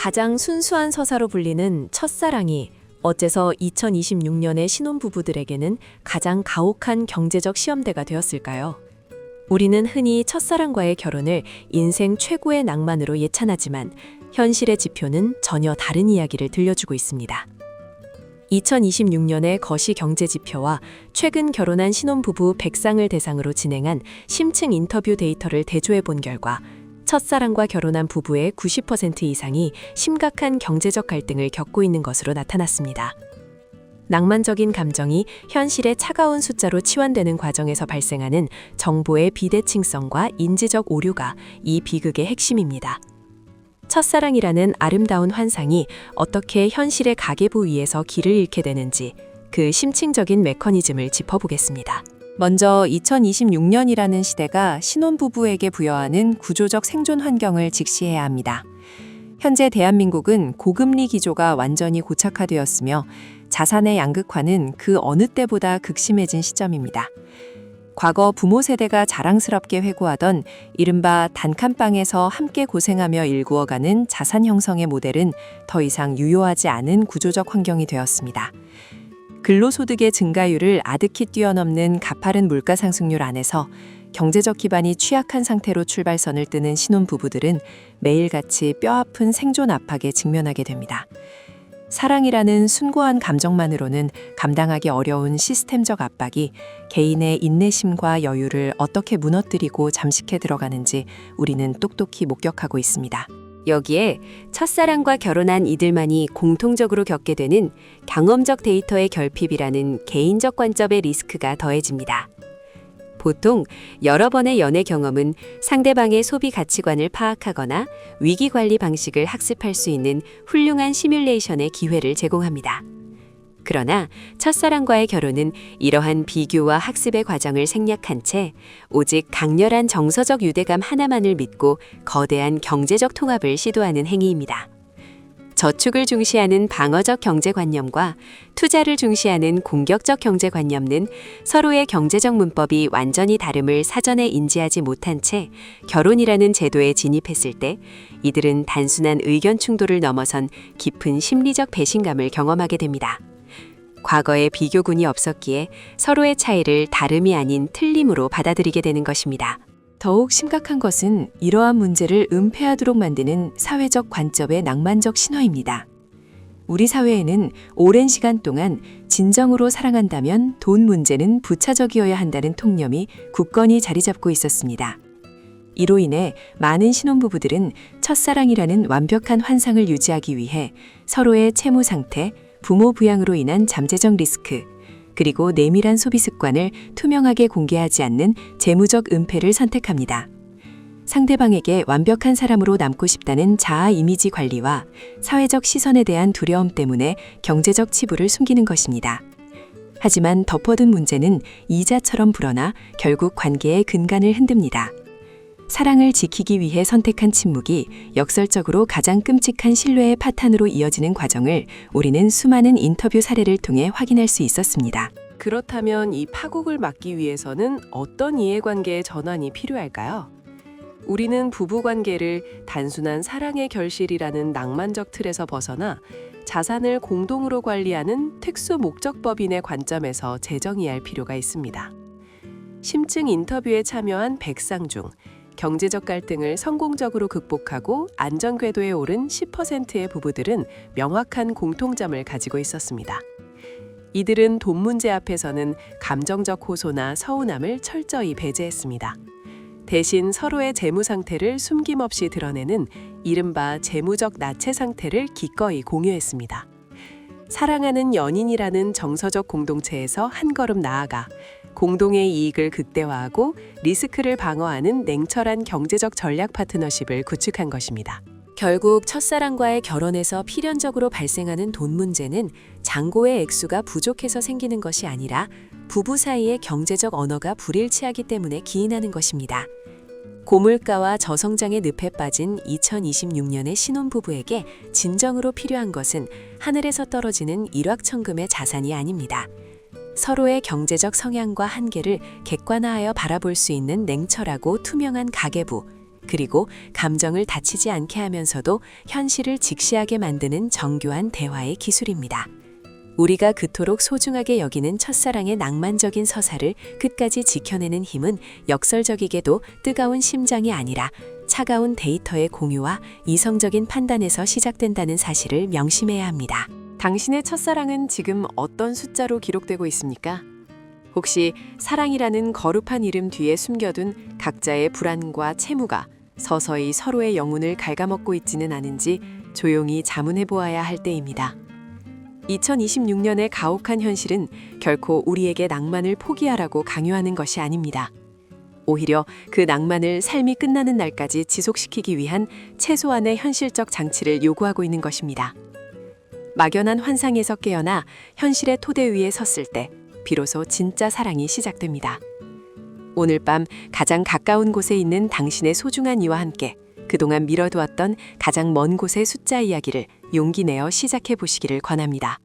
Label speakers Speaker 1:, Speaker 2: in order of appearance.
Speaker 1: 가장 순수한 서사로 불리는 첫사랑이 어째서 2026년의 신혼부부들에게는 가장 가혹한 경제적 시험대가 되었을까요? 우리는 흔히 첫사랑과의 결혼을 인생 최고의 낭만으로 예찬하지만 현실의 지표는 전혀 다른 이야기를 들려주고 있습니다. 2026년의 거시경제지표와 최근 결혼한 신혼부부 100쌍을 대상으로 진행한 심층 인터뷰 데이터를 대조해 본 결과 첫사랑과 결혼한 부부의 90% 이상이 심각한 경제적 갈등을 겪고 있는 것으로 나타났습니다. 낭만적인 감정이 현실의 차가운 숫자로 치환되는 과정에서 발생하는 정보의 비대칭성과 인지적 오류가 이 비극의 핵심입니다. 첫사랑이라는 아름다운 환상이 어떻게 현실의 가계부 위에서 길을 잃게 되는지 그 심층적인 메커니즘을 짚어보겠습니다.
Speaker 2: 먼저 2026년이라는 시대가 신혼부부에게 부여하는 구조적 생존 환경을 직시해야 합니다. 현재 대한민국은 고금리 기조가 완전히 고착화되었으며 자산의 양극화는 그 어느 때보다 극심해진 시점입니다. 과거 부모 세대가 자랑스럽게 회고하던 이른바 단칸방에서 함께 고생하며 일구어가는 자산 형성의 모델은 더 이상 유효하지 않은 구조적 환경이 되었습니다. 근로소득의 증가율을 아득히 뛰어넘는 가파른 물가 상승률 안에서 경제적 기반이 취약한 상태로 출발선을 뜨는 신혼부부들은 매일같이 뼈아픈 생존 압박에 직면하게 됩니다. 사랑이라는 숭고한 감정만으로는 감당하기 어려운 시스템적 압박이 개인의 인내심과 여유를 어떻게 무너뜨리고 잠식해 들어가는지 우리는 똑똑히 목격하고 있습니다.
Speaker 3: 여기에 첫사랑과 결혼한 이들만이 공통적으로 겪게 되는 경험적 데이터의 결핍이라는 개인적 관점의 리스크가 더해집니다. 보통 여러 번의 연애 경험은 상대방의 소비 가치관을 파악하거나 위기 관리 방식을 학습할 수 있는 훌륭한 시뮬레이션의 기회를 제공합니다. 그러나 첫사랑과의 결혼은 이러한 비교와 학습의 과정을 생략한 채 오직 강렬한 정서적 유대감 하나만을 믿고 거대한 경제적 통합을 시도하는 행위입니다. 저축을 중시하는 방어적 경제관념과 투자를 중시하는 공격적 경제관념은 서로의 경제적 문법이 완전히 다름을 사전에 인지하지 못한 채 결혼이라는 제도에 진입했을 때 이들은 단순한 의견 충돌을 넘어선 깊은 심리적 배신감을 경험하게 됩니다. 과거에 비교군이 없었기에 서로의 차이를 다름이 아닌 틀림으로 받아들이게 되는 것입니다.
Speaker 2: 더욱 심각한 것은 이러한 문제를 은폐하도록 만드는 사회적 관점의 낭만적 신화입니다. 우리 사회에는 오랜 시간 동안 진정으로 사랑한다면 돈 문제는 부차적이어야 한다는 통념이 굳건히 자리 잡고 있었습니다. 이로 인해 많은 신혼부부들은 첫사랑이라는 완벽한 환상을 유지하기 위해 서로의 채무 상태, 부모 부양으로 인한 잠재적 리스크, 그리고 내밀한 소비 습관을 투명하게 공개하지 않는 재무적 은폐를 선택합니다. 상대방에게 완벽한 사람으로 남고 싶다는 자아 이미지 관리와 사회적 시선에 대한 두려움 때문에 경제적 치부를 숨기는 것입니다. 하지만 덮어둔 문제는 이자처럼 불어나 결국 관계의 근간을 흔듭니다. 사랑을 지키기 위해 선택한 침묵이 역설적으로 가장 끔찍한 신뢰의 파탄으로 이어지는 과정을 우리는 수많은 인터뷰 사례를 통해 확인할 수 있었습니다.
Speaker 4: 그렇다면 이 파국을 막기 위해서는 어떤 이해관계의 전환이 필요할까요? 우리는 부부관계를 단순한 사랑의 결실이라는 낭만적 틀에서 벗어나 자산을 공동으로 관리하는 특수 목적법인의 관점에서 재정의할 필요가 있습니다. 심층 인터뷰에 참여한 100쌍 중 경제적 갈등을 성공적으로 극복하고 안전궤도에 오른 10%의 부부들은 명확한 공통점을 가지고 있었습니다. 이들은 돈 문제 앞에서는 감정적 호소나 서운함을 철저히 배제했습니다. 대신 서로의 재무 상태를 숨김없이 드러내는 이른바 재무적 나체 상태를 기꺼이 공유했습니다. 사랑하는 연인이라는 정서적 공동체에서 한 걸음 나아가 공동의 이익을 극대화하고 리스크를 방어하는 냉철한 경제적 전략 파트너십을 구축한 것입니다.
Speaker 1: 결국 첫사랑과의 결혼에서 필연적으로 발생하는 돈 문제는 잔고의 액수가 부족해서 생기는 것이 아니라 부부 사이의 경제적 언어가 불일치하기 때문에 기인하는 것입니다. 고물가와 저성장의 늪에 빠진 2026년의 신혼부부에게 진정으로 필요한 것은 하늘에서 떨어지는 일확천금의 자산이 아닙니다. 서로의 경제적 성향과 한계를 객관화하여 바라볼 수 있는 냉철하고 투명한 가계부, 그리고 감정을 다치지 않게 하면서도 현실을 직시하게 만드는 정교한 대화의 기술입니다. 우리가 그토록 소중하게 여기는 첫사랑의 낭만적인 서사를 끝까지 지켜내는 힘은 역설적이게도 뜨거운 심장이 아니라 차가운 데이터의 공유와 이성적인 판단에서 시작된다는 사실을 명심해야 합니다.
Speaker 4: 당신의 첫사랑은 지금 어떤 숫자로 기록되고 있습니까? 혹시 사랑이라는 거룩한 이름 뒤에 숨겨둔 각자의 불안과 채무가 서서히 서로의 영혼을 갉아먹고 있지는 않은지 조용히 자문해 보아야 할 때입니다. 2026년의 가혹한 현실은 결코 우리에게 낭만을 포기하라고 강요하는 것이 아닙니다. 오히려 그 낭만을 삶이 끝나는 날까지 지속시키기 위한 최소한의 현실적 장치를 요구하고 있는 것입니다. 막연한 환상에서 깨어나 현실의 토대 위에 섰을 때 비로소 진짜 사랑이 시작됩니다. 오늘 밤 가장 가까운 곳에 있는 당신의 소중한 이와 함께 그동안 미뤄두었던 가장 먼 곳의 숫자 이야기를 용기 내어 시작해 보시기를 권합니다.